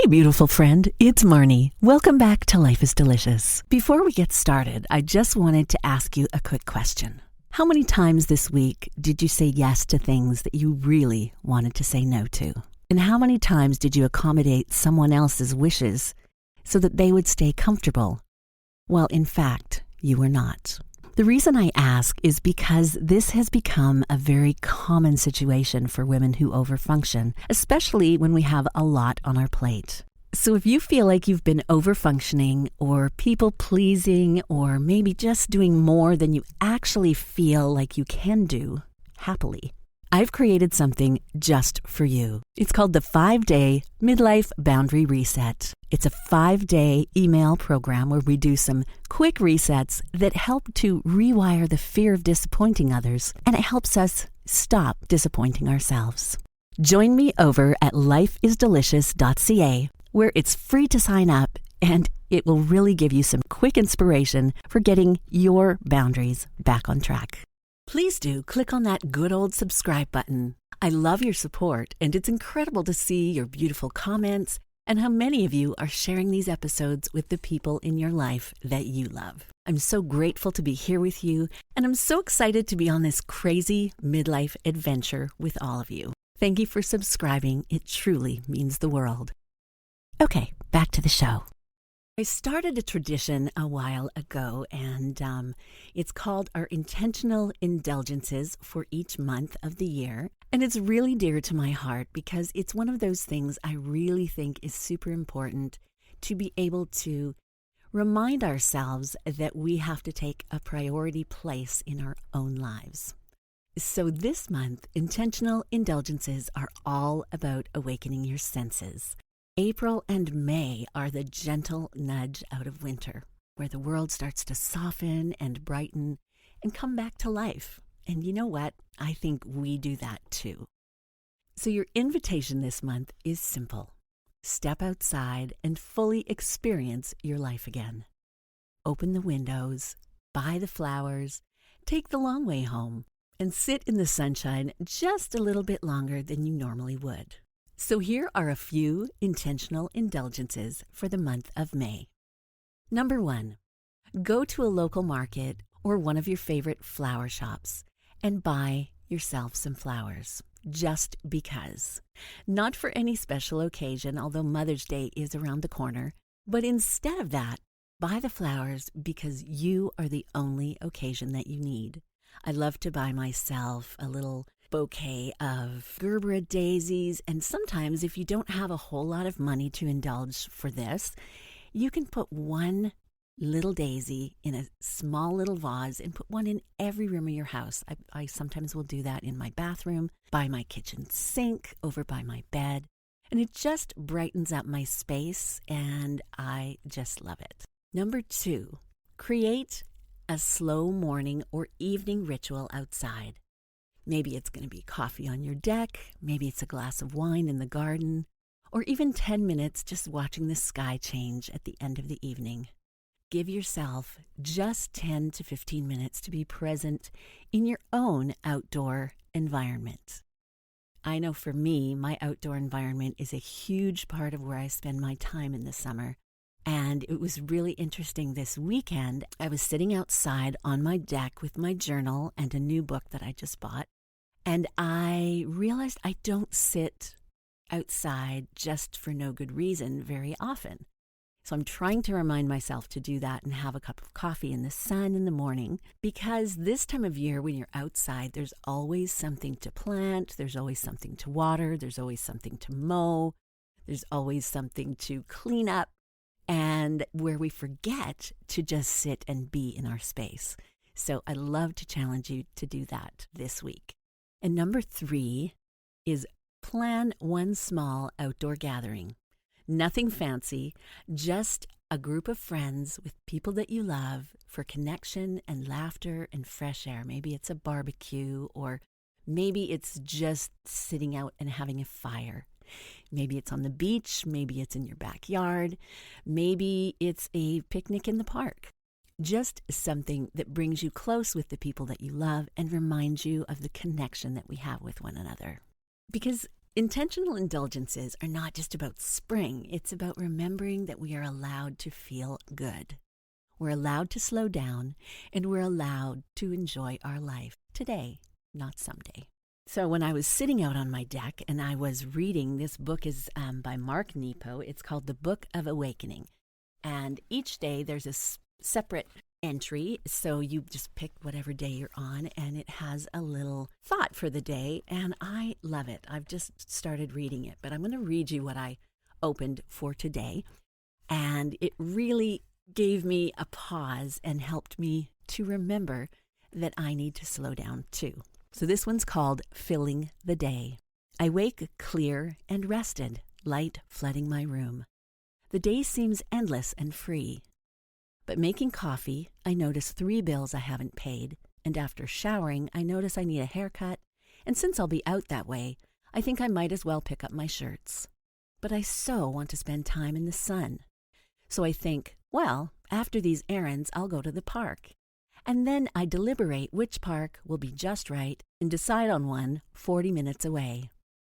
beautiful friend, it's Marnie. Welcome back to Life is Delicious. Before we get started, I just wanted to ask you a quick question. How many times this week did you say yes to things that you really wanted to say no to? And how many times did you accommodate someone else's wishes so that they would stay comfortable? Well, in fact, you were not. The reason I ask is because this has become a very common situation for women who overfunction, especially when we have a lot on our plate. So if you feel like you've been overfunctioning or people-pleasing or maybe just doing more than you actually feel like you can do happily, I've created something just for you. It's called the 5-Day Midlife Boundary Reset. It's a 5-day email program where we do some quick resets that help to rewire the fear of disappointing others, and it helps us stop disappointing ourselves. Join me over at lifeisdelicious.ca, where it's free to sign up, and it will really give you some quick inspiration for getting your boundaries back on track. Please do click on that good old subscribe button. I love your support, and it's incredible to see your beautiful comments and how many of you are sharing these episodes with the people in your life that you love. I'm so grateful to be here with you, and I'm so excited to be on this crazy midlife adventure with all of you. Thank you for subscribing. It truly means the world. Okay, back to the show. I started a tradition a while ago, and it's called our intentional indulgences for each month of the year. And it's really dear to my heart because it's one of those things I really think is super important to be able to remind ourselves that we have to take a priority place in our own lives. So this month, intentional indulgences are all about awakening your senses. April and May are the gentle nudge out of winter, where the world starts to soften and brighten and come back to life. And you know what? I think we do that too. So your invitation this month is simple. Step outside and fully experience your life again. Open the windows, buy the flowers, take the long way home, and sit in the sunshine just a little bit longer than you normally would. So here are a few intentional indulgences for the month of May. Number 1, go to a local market or one of your favorite flower shops and buy yourself some flowers, just because. Not for any special occasion, although Mother's Day is around the corner, but instead of that, buy the flowers because you are the only occasion that you need. I love to buy myself a little bouquet of Gerbera daisies, and sometimes if you don't have a whole lot of money to indulge for this, you can put one little daisy in a small little vase and put one in every room of your house. I sometimes will do that in my bathroom, by my kitchen sink, over by my bed, and it just brightens up my space, and I just love it. Number 2, create a slow morning or evening ritual outside. Maybe it's going to be coffee on your deck, maybe it's a glass of wine in the garden, or even 10 minutes just watching the sky change at the end of the evening. Give yourself just 10 to 15 minutes to be present in your own outdoor environment. I know for me, my outdoor environment is a huge part of where I spend my time in the summer. And it was really interesting this weekend. I was sitting outside on my deck with my journal and a new book that I just bought. And I realized I don't sit outside just for no good reason very often. So I'm trying to remind myself to do that and have a cup of coffee in the sun in the morning, because this time of year when you're outside, there's always something to plant, there's always something to water, there's always something to mow, there's always something to clean up, and where we forget to just sit and be in our space. So I love to challenge you to do that this week. And number 3 is plan one small outdoor gathering. Nothing fancy, just a group of friends with people that you love for connection and laughter and fresh air. Maybe it's a barbecue, or maybe it's just sitting out and having a fire. Maybe it's on the beach, maybe it's in your backyard, maybe it's a picnic in the park. Just something that brings you close with the people that you love and reminds you of the connection that we have with one another. Because Intentional indulgences are not just about spring. It's about remembering that we are allowed to feel good. We're allowed to slow down, and we're allowed to enjoy our life today, not someday. So when I was sitting out on my deck and I was reading, this book is by Nepo. It's called The Book of Awakening. And each day there's a separate entry, so you just pick whatever day you're on, and it has a little thought for the day, and I love it. I've just started reading it, but I'm going to read you what I opened for today, and it really gave me a pause and helped me to remember that I need to slow down too. So this one's called Filling the Day. I wake clear and rested, light flooding my room. The day seems endless and free. But making coffee, I notice 3 bills I haven't paid, and after showering, I notice I need a haircut, and since I'll be out that way, I think I might as well pick up my shirts. But I so want to spend time in the sun. So I think, well, after these errands, I'll go to the park. And then I deliberate which park will be just right and decide on one 40 minutes away.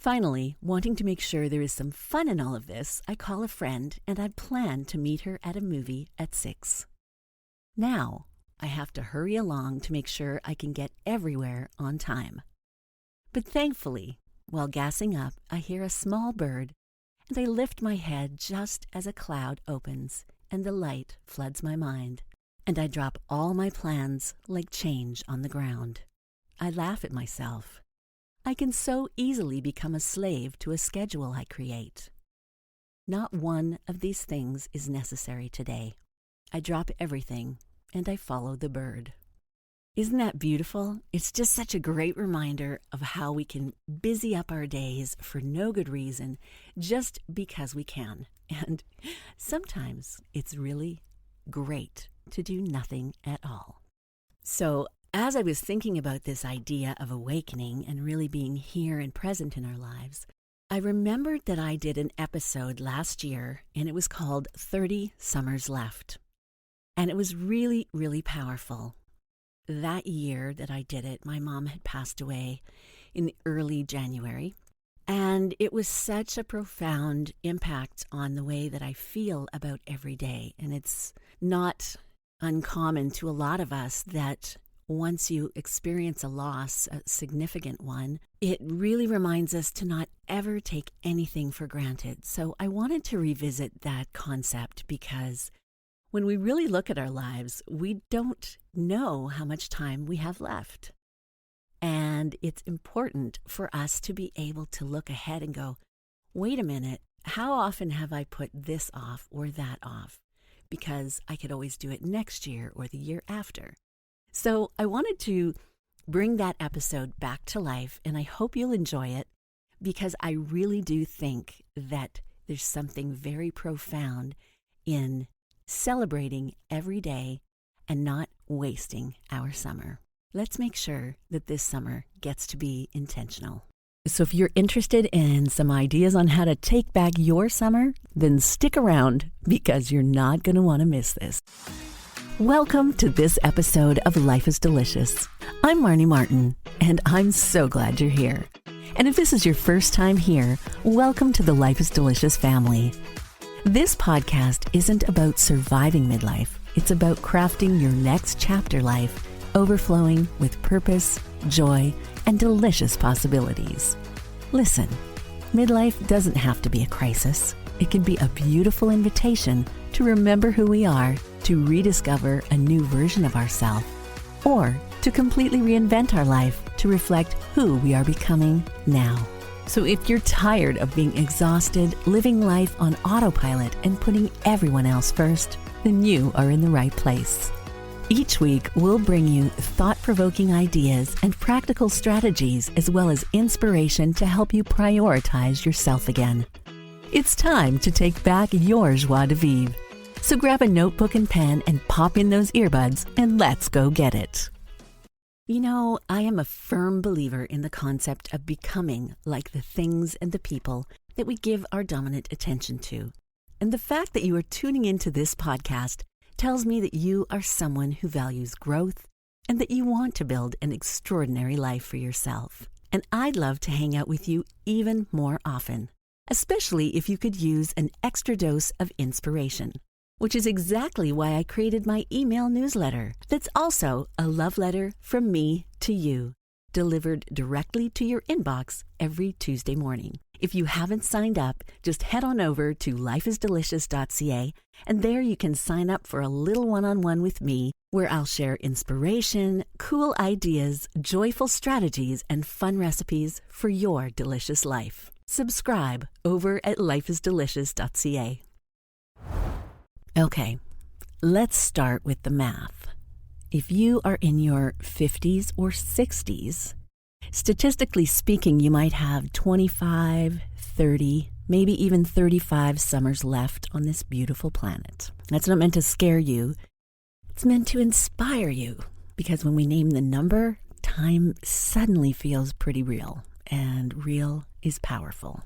Finally, wanting to make sure there is some fun in all of this, I call a friend and I plan to meet her at a movie at 6. Now, I have to hurry along to make sure I can get everywhere on time. But thankfully, while gassing up, I hear a small bird, and I lift my head just as a cloud opens and the light floods my mind, and I drop all my plans like change on the ground. I laugh at myself. I can so easily become a slave to a schedule I create. Not one of these things is necessary today. I drop everything and I follow the bird. Isn't that beautiful? It's just such a great reminder of how we can busy up our days for no good reason, just because we can. And sometimes it's really great to do nothing at all. So, as I was thinking about this idea of awakening and really being here and present in our lives, I remembered that I did an episode last year, and it was called 30 Summers Left. And it was really, really powerful. That year that I did it, my mom had passed away in the early January, and it was such a profound impact on the way that I feel about every day. And it's not uncommon to a lot of us that once you experience a loss, a significant one, it really reminds us to not ever take anything for granted. So I wanted to revisit that concept because when we really look at our lives, we don't know how much time we have left. And it's important for us to be able to look ahead and go, wait a minute, how often have I put this off or that off? Because I could always do it next year or the year after. So I wanted to bring that episode back to life, and I hope you'll enjoy it because I really do think that there's something very profound in celebrating every day and not wasting our summer. Let's make sure that this summer gets to be intentional. So if you're interested in some ideas on how to take back your summer, then stick around because you're not going to want to miss this. Welcome to this episode of Life is Delicious. I'm Marnie Martin, and I'm so glad you're here. And if this is your first time here, welcome to the Life is Delicious family. This podcast isn't about surviving midlife. It's about crafting your next chapter life, overflowing with purpose, joy, and delicious possibilities. Listen, midlife doesn't have to be a crisis. It can be a beautiful invitation to remember who we are, to rediscover a new version of ourselves, or to completely reinvent our life to reflect who we are becoming now. So if you're tired of being exhausted, living life on autopilot, and putting everyone else first, then you are in the right place. Each week, we'll bring you thought-provoking ideas and practical strategies, as well as inspiration to help you prioritize yourself again. It's time to take back your joie de vivre. So grab a notebook and pen and pop in those earbuds, and let's go get it. You know, I am a firm believer in the concept of becoming like the things and the people that we give our dominant attention to. And the fact that you are tuning into this podcast tells me that you are someone who values growth and that you want to build an extraordinary life for yourself. and I'd love to hang out with you even more often, especially if you could use an extra dose of inspiration, which is exactly why I created my email newsletter that's also a love letter from me to you, delivered directly to your inbox every Tuesday morning. If you haven't signed up, just head on over to lifeisdelicious.ca, and there you can sign up for a little one-on-one with me where I'll share inspiration, cool ideas, joyful strategies, and fun recipes for your delicious life. Subscribe over at lifeisdelicious.ca. Okay, let's start with the math. If you are in your 50s or 60s, statistically speaking, you might have 25, 30, maybe even 35 summers left on this beautiful planet. That's not meant to scare you. It's meant to inspire you, because when we name the number, time suddenly feels pretty real, and real is powerful.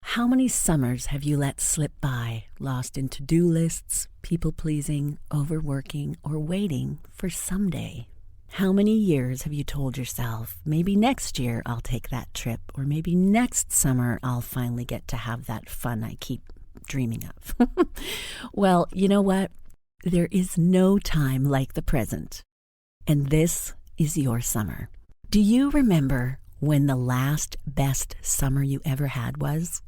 How many summers have you let slip by, lost in to-do lists, people-pleasing, overworking, or waiting for someday? How many years have you told yourself, maybe next year I'll take that trip, or maybe next summer I'll finally get to have that fun I keep dreaming of? Well, you know what? There is no time like the present, and this is your summer. Do you remember when the last best summer you ever had was?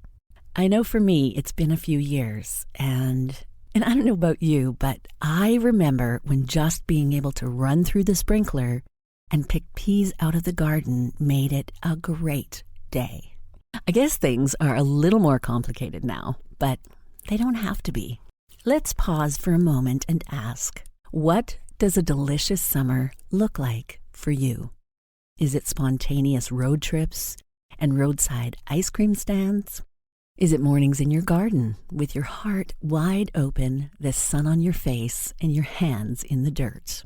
I know for me, it's been a few years, and I don't know about you, but I remember when just being able to run through the sprinkler and pick peas out of the garden made it a great day. I guess things are a little more complicated now, but they don't have to be. Let's pause for a moment and ask, what does a delicious summer look like for you? Is it spontaneous road trips and roadside ice cream stands? Is it mornings in your garden with your heart wide open, the sun on your face, and your hands in the dirt?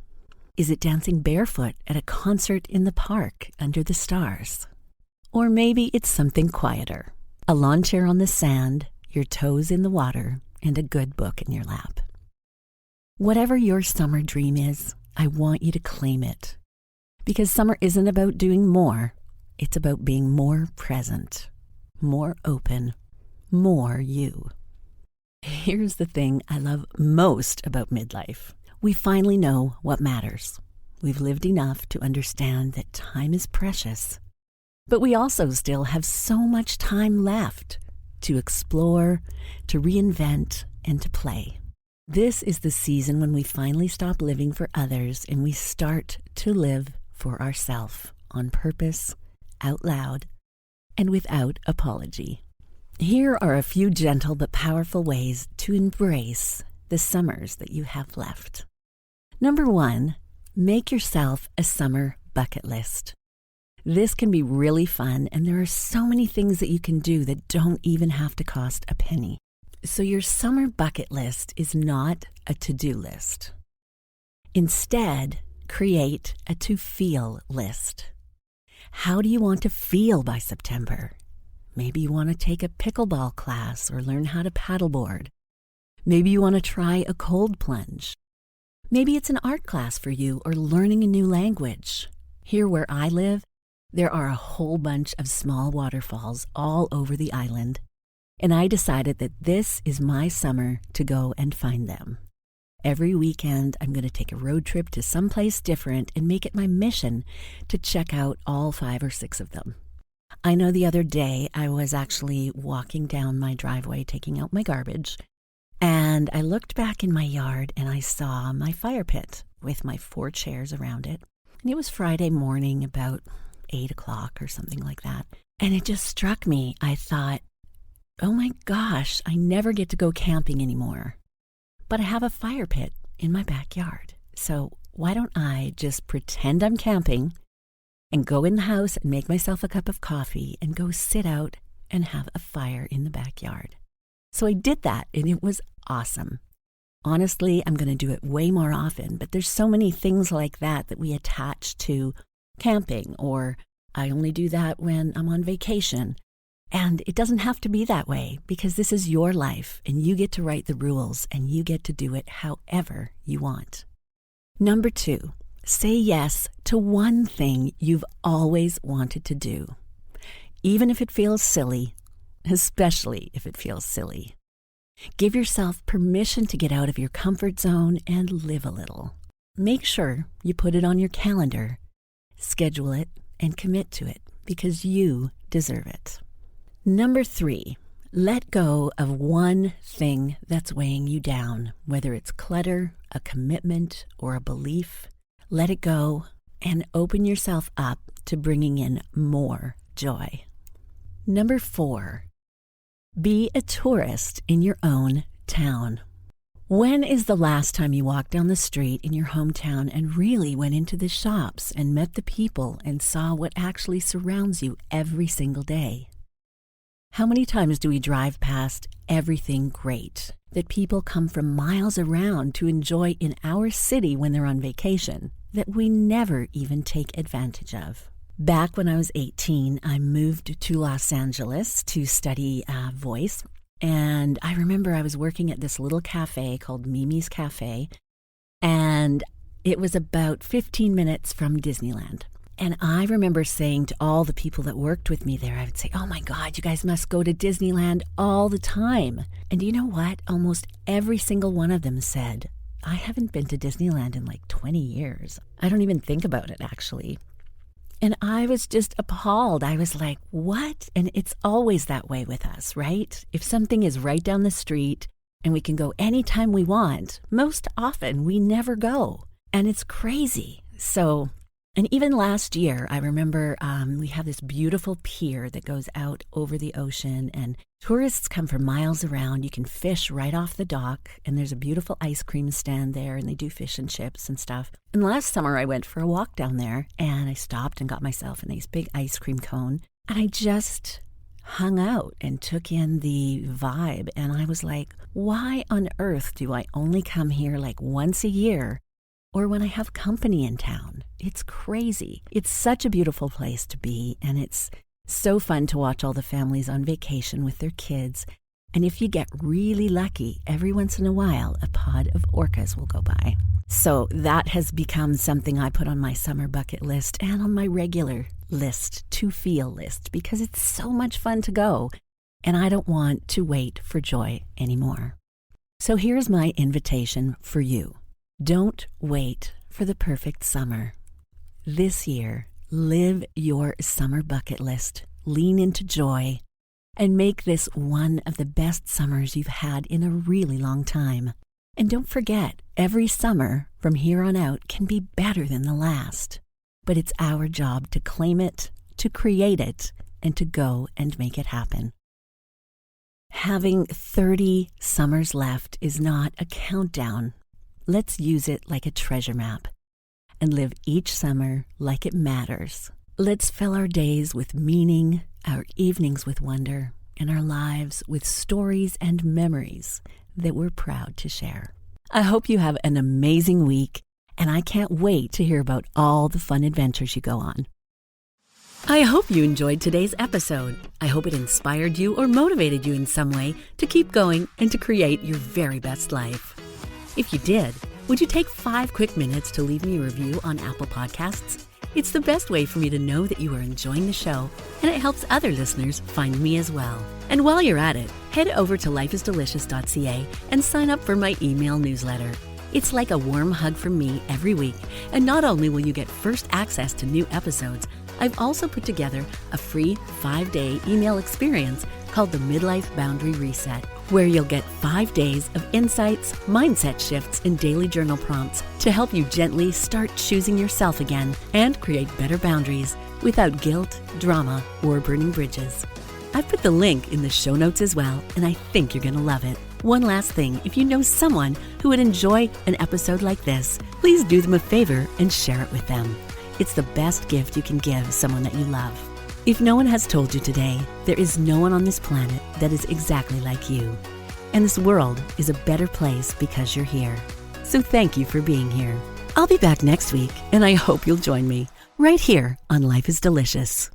Is it dancing barefoot at a concert in the park under the stars? Or maybe it's something quieter, a lawn chair on the sand, your toes in the water, and a good book in your lap. Whatever your summer dream is, I want you to claim it. Because summer isn't about doing more, it's about being more present, more open, more you. Here's the thing I love most about midlife. We finally know what matters. We've lived enough to understand that time is precious. But we also still have so much time left to explore, to reinvent, and to play. This is the season when we finally stop living for others and we start to live for ourselves on purpose, out loud, and without apology. Here are a few gentle but powerful ways to embrace the summers that you have left. Number 1, make yourself a summer bucket list. This can be really fun, and there are so many things that you can do that don't even have to cost a penny. So your summer bucket list is not a to-do list. Instead, create a to-feel list. How do you want to feel by September? Maybe you want to take a pickleball class or learn how to paddleboard. Maybe you want to try a cold plunge. Maybe it's an art class for you or learning a new language. Here where I live, there are a whole bunch of small waterfalls all over the island, and I decided that this is my summer to go and find them. Every weekend, I'm going to take a road trip to someplace different and make it my mission to check out all 5 or 6 of them. I know the other day I was actually walking down my driveway taking out my garbage, and I looked back in my yard and I saw my fire pit with my 4 chairs around it. And it was Friday morning, about 8 o'clock or something like that. And it just struck me. I thought, oh my gosh, I never get to go camping anymore. But I have a fire pit in my backyard. So why don't I just pretend I'm camping and go in the house and make myself a cup of coffee and go sit out and have a fire in the backyard? So I did that, and it was awesome. Honestly, I'm going to do it way more often, but there's so many things like that that we attach to camping, or I only do that when I'm on vacation. And it doesn't have to be that way, because this is your life, and you get to write the rules, and you get to do it however you want. Number 2, Say yes to one thing you've always wanted to do, even if it feels silly, especially if it feels silly. Give yourself permission to get out of your comfort zone and live a little. Make sure you put it on your calendar, schedule it, and commit to it because you deserve it. Number 3, let go of one thing that's weighing you down, whether it's clutter, a commitment, or a belief. Let it go and open yourself up to bringing in more joy. Number 4, be a tourist in your own town. When is the last time you walked down the street in your hometown and really went into the shops and met the people and saw what actually surrounds you every single day? How many times do we drive past everything great that people come from miles around to enjoy in our city when they're on vacation that we never even take advantage of? Back when I was 18, I moved to Los Angeles to study voice. And I remember I was working at this little cafe called Mimi's Cafe. And it was about 15 minutes from Disneyland. And I remember saying to all the people that worked with me there, I would say, oh my God, you guys must go to Disneyland all the time. And you know what? Almost every single one of them said, I haven't been to Disneyland in like 20 years. I don't even think about it, actually. And I was just appalled. I was like, what? And it's always that way with us, right? If something is right down the street and we can go anytime we want, most often we never go. And it's crazy. So, and even last year, I remember we have this beautiful pier that goes out over the ocean and tourists come from miles around. You can fish right off the dock and there's a beautiful ice cream stand there and they do fish and chips and stuff. And last summer I went for a walk down there and I stopped and got myself a nice big ice cream cone and I just hung out and took in the vibe. And I was like, why on earth do I only come here like once a year or when I have company in town? It's crazy. It's such a beautiful place to be and it's so fun to watch all the families on vacation with their kids. And if you get really lucky, every once in a while, a pod of orcas will go by. So that has become something I put on my summer bucket list and on my regular list, to feel list, because it's so much fun to go. And I don't want to wait for joy anymore. So here's my invitation for you. Don't wait for the perfect summer. This year, live your summer bucket list, lean into joy, and make this one of the best summers you've had in a really long time. And don't forget, every summer from here on out can be better than the last. But it's our job to claim it, to create it, and to go and make it happen. Having 30 summers left is not a countdown. Let's use it like a treasure map and live each summer like it matters. Let's fill our days with meaning, our evenings with wonder, and our lives with stories and memories that we're proud to share. I hope you have an amazing week, and I can't wait to hear about all the fun adventures you go on. I hope you enjoyed today's episode. I hope it inspired you or motivated you in some way to keep going and to create your very best life. If you did, would you take 5 quick minutes to leave me a review on Apple Podcasts? It's the best way for me to know that you are enjoying the show, and it helps other listeners find me as well. And while you're at it, head over to lifeisdelicious.ca and sign up for my email newsletter. It's like a warm hug from me every week, and not only will you get first access to new episodes, I've also put together a free 5-day email experience called the Midlife Boundary Reset, where you'll get 5 days of insights, mindset shifts, and daily journal prompts to help you gently start choosing yourself again and create better boundaries without guilt, drama, or burning bridges. I've put the link in the show notes as well, and I think you're going to love it. One last thing, if you know someone who would enjoy an episode like this, please do them a favor and share it with them. It's the best gift you can give someone that you love. If no one has told you today, there is no one on this planet that is exactly like you. And this world is a better place because you're here. So thank you for being here. I'll be back next week, and I hope you'll join me right here on Life is Delicious.